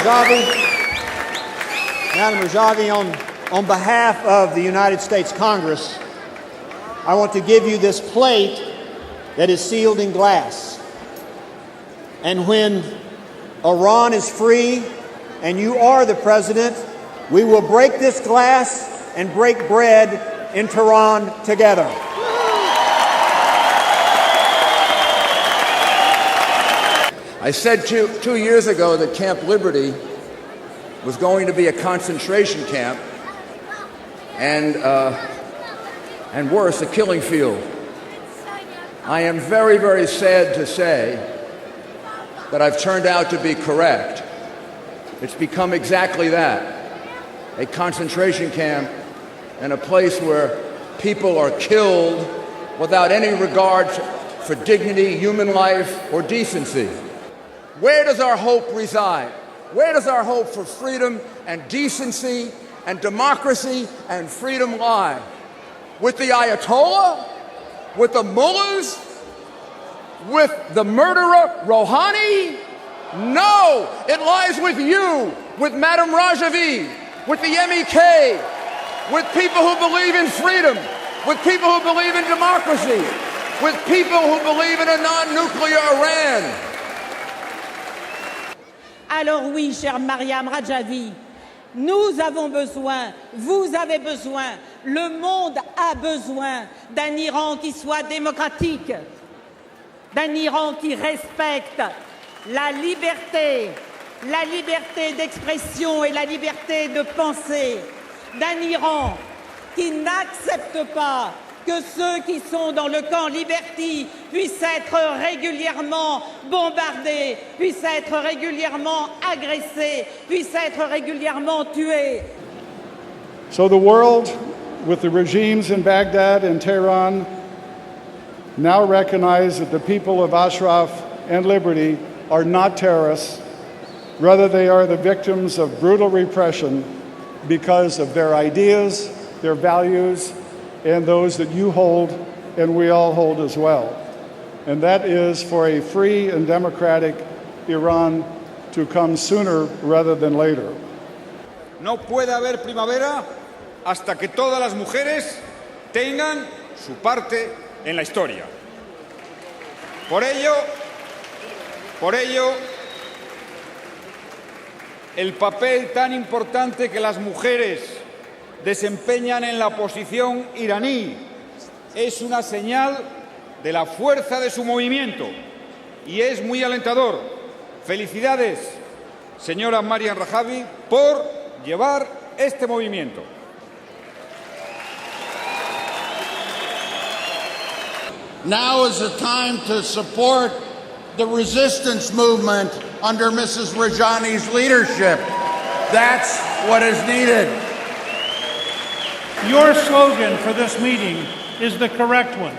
Radjavi, on behalf of the United States Congress, I want to give you this plate that is sealed in glass. And when Iran is free and you are the president, we will break this glass and break bread in Tehran together. I said two years ago that Camp Liberty was going to be a concentration camp and worse, a killing field. I am very, very sad to say that I've turned out to be correct. It's become exactly that, a concentration camp and a place where people are killed without any regard for dignity, human life, or decency. Where does our hope reside? Where does our hope for freedom and decency and democracy and freedom lie? With the Ayatollah? With the mullahs? With the murderer Rouhani? No, it lies with you, with Maryam Radjavi, with the MEK, with people who believe in freedom, with people who believe in democracy, with people who believe in a non-nuclear Iran. Alors oui, chère Maryam Radjavi, nous avons besoin, vous avez besoin, le monde a besoin d'un Iran qui soit démocratique, d'un Iran qui respecte la liberté d'expression et la liberté de penser, d'un Iran qui n'accepte pas que ceux qui sont dans le camp Liberty puissent être régulièrement bombardés, puissent être régulièrement agressés, puissent être régulièrement tués. So the world, with the regimes in Baghdad and Tehran, now recognize that the people of Ashraf and Liberty are not terrorists. Rather, they are the victims of brutal repression because of their ideas, their values, and those that you hold and we all hold as well. And that is for a free and democratic Iran to come sooner rather than later. No puede haber primavera hasta que todas las mujeres tengan su parte en la historia. Por ello, el papel tan importante que las mujeres desempeñan en la oposición iraní es una señal de la fuerza de su movimiento y es muy alentador. Felicidades, señora Maryam Radjavi, por llevar este movimiento. Now is the time to support the resistance movement under Mrs. Radjavi's leadership. That's what is needed. Your slogan for this meeting is the correct one.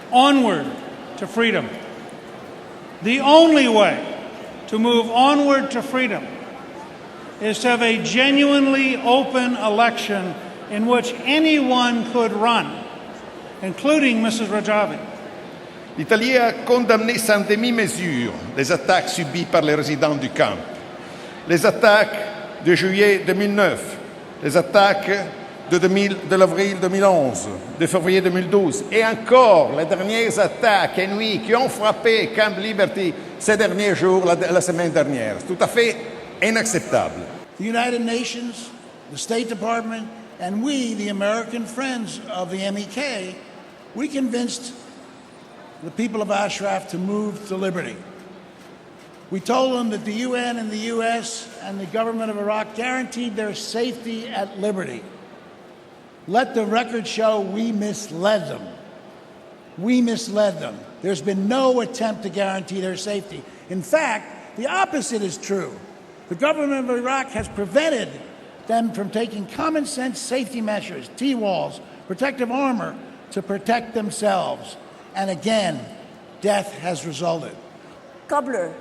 Onward to freedom. The only way to move onward to freedom is to have a genuinely open election in which anyone could run, including Mrs. Radjavi. L'Italie a condamné sans demi-mesure les attaques subies par les résidents du camp. Les attaques de juillet 2009, les attaques de l'avril 2011, de février 2012 et encore les dernières attaques inouïes qui ont frappé Camp Liberty ces derniers jours, la semaine dernière. C'est tout à fait inacceptable. The United Nations, the State Department, and we, the American friends of the MEK, we convinced the people of Ashraf to move to liberty. We told them that the UN and the US and the government of Iraq guaranteed their safety at liberty. Let the record show we misled them. We misled them. There's been no attempt to guarantee their safety. In fact, the opposite is true. The government of Iraq has prevented them from taking common sense safety measures, T-walls, protective armor, to protect themselves. And again, death has resulted. Kabler,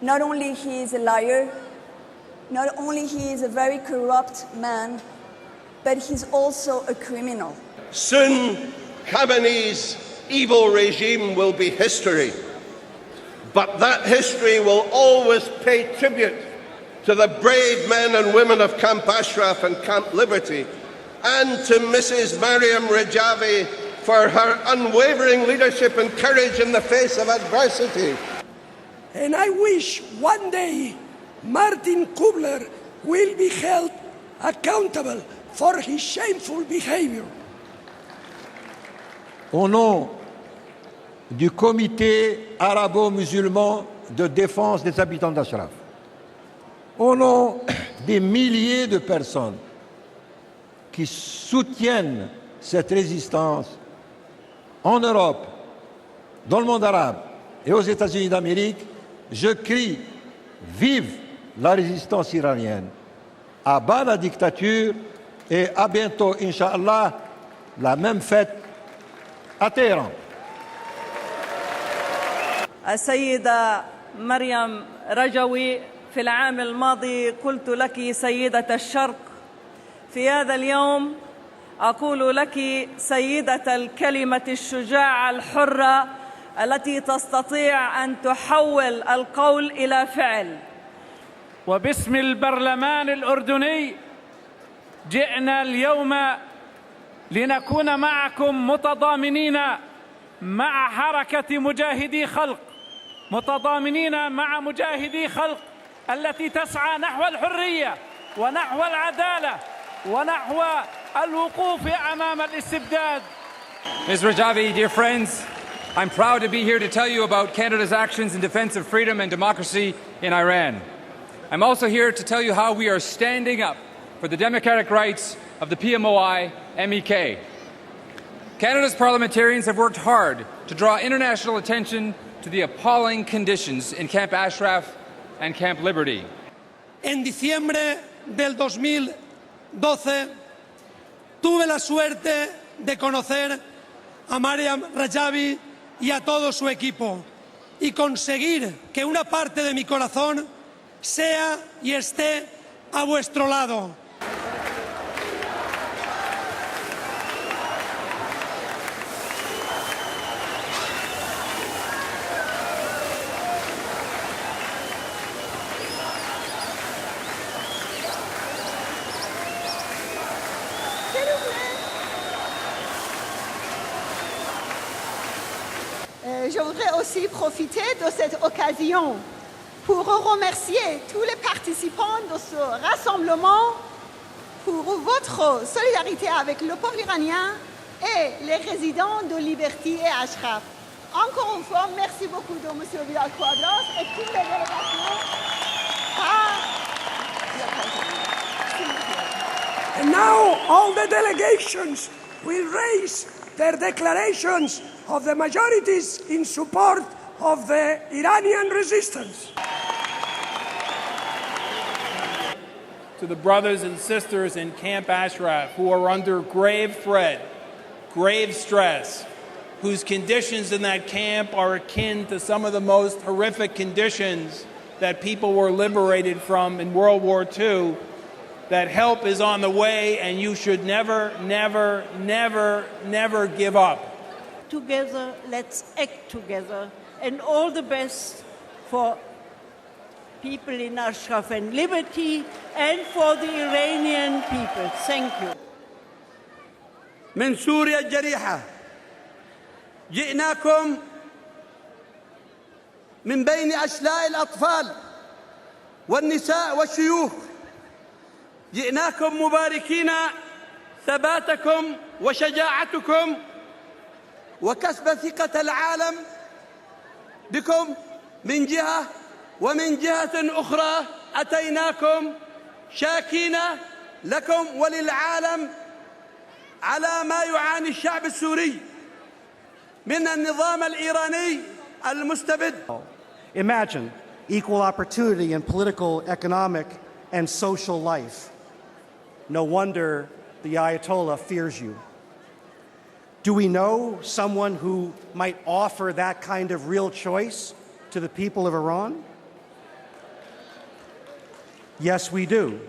not only he is a liar, not only he is a very corrupt man, but he's also a criminal. Soon, Khamenei's evil regime will be history. but that history will always pay tribute to the brave men and women of Camp Ashraf and Camp Liberty, and to Mrs. Maryam Radjavi for her unwavering leadership and courage in the face of adversity. And I wish one day Martin Kubler will be held accountable for his shameful behavior. Au nom du comité arabo-musulman de défense des habitants d'Ashraf, au nom des milliers de personnes qui soutiennent cette résistance en Europe, dans le monde arabe et aux États-Unis d'Amérique, je crie « Vive la résistance iranienne !» À bas la dictature et à bientôt, Inch'Allah, la même fête à Téhéran. السيدة مريم رجوي، في العام الماضي قلت لك سيدة الشرق، في هذا اليوم أقول لك سيدة الكلمة الشجاعة الحرة التي تستطيع أن تحول القول إلى فعل. وباسم البرلمان الأردني جئنا اليوم لنكون معكم متضامنين مع حركة مجاهدي خلق، متضامنين مع مجاهدي خلق التي تسعى نحو الحرية ونحو العدالة ونحو الوقوف أمام الاستبداد. Ms. Radjavi, dear friends, I'm proud to be here to tell you about Canada's actions in defense of freedom and democracy in Iran. I'm also here to tell you how we are standing up for the democratic rights of the PMOI-MEK. Canada's parliamentarians have worked hard to draw international attention to the appalling conditions in Camp Ashraf and Camp Liberty. En diciembre del 2012 tuve la suerte de conocer a Maryam Radjavi y a todo su equipo y conseguir que una parte de mi corazón sea y esté a vuestro lado. Je voudrais aussi profiter de cette occasion pour remercier tous les participants de ce rassemblement pour votre solidarité avec le peuple iranien et les résidents de Liberty et Ashraf. Encore une fois, merci beaucoup de M. Vidal-Quadras et toutes les délégations. And now all the delegations will raise their declarations of the majorities in support of the Iranian resistance. To the brothers and sisters in Camp Ashraf who are under grave threat, grave stress, whose conditions in that camp are akin to some of the most horrific conditions that people were liberated from in World War II, that help is on the way, and you should never, never, never, never give up. Together, let's act together, and all the best for people in Ashraf and Liberty and for the Iranian people. Thank you. من سوريا الجريحة جئناكم من بين أشلاء الأطفال والنساء والشيوخ، جئناكم مباركين ثباتكم وشجاعتكم وكسب ثقة العالم بكم من جهة، ومن جهة أخرى أتيناكم شاكين لكم وللعالم على ما يعاني الشعب السوري من النظام الإيراني المستبد. Imagine equal opportunity in political, economic, and social life. No wonder the Ayatollah fears you. Do we know someone who might offer that kind of real choice to the people of Iran? Yes, we do.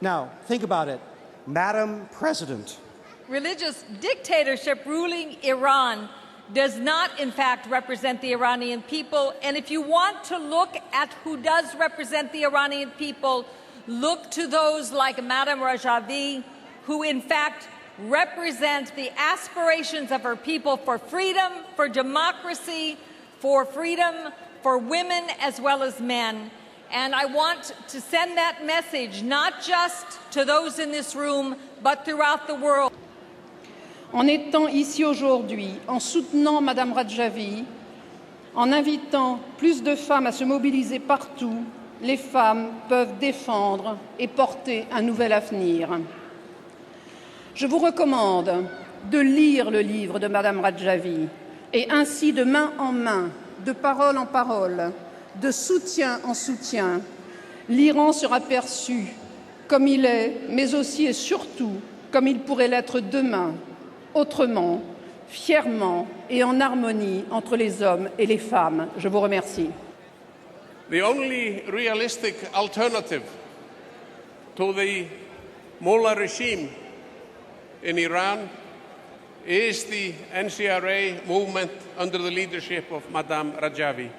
Now, think about it. Madam President. Religious dictatorship ruling Iran does not, in fact, represent the Iranian people. And if you want to look at who does represent the Iranian people, look to those like Maryam Radjavi, who, in fact, represent the aspirations of her people for freedom, for democracy, for freedom, for women as well as men. And I want to send that message not just to those in this room, but throughout the world. En étant ici aujourd'hui, en soutenant Madame Radjavi, en invitant plus de femmes à se mobiliser partout, les femmes peuvent défendre et porter un nouvel avenir. Je vous recommande de lire le livre de Madame Radjavi et ainsi de main en main, de parole en parole, de soutien en soutien, l'Iran sera perçu comme il est, mais aussi et surtout comme il pourrait l'être demain, autrement, fièrement et en harmonie entre les hommes et les femmes. Je vous remercie. The only realistic alternative to the mullah regime in Iran is the NCRA movement under the leadership of Madame Radjavi.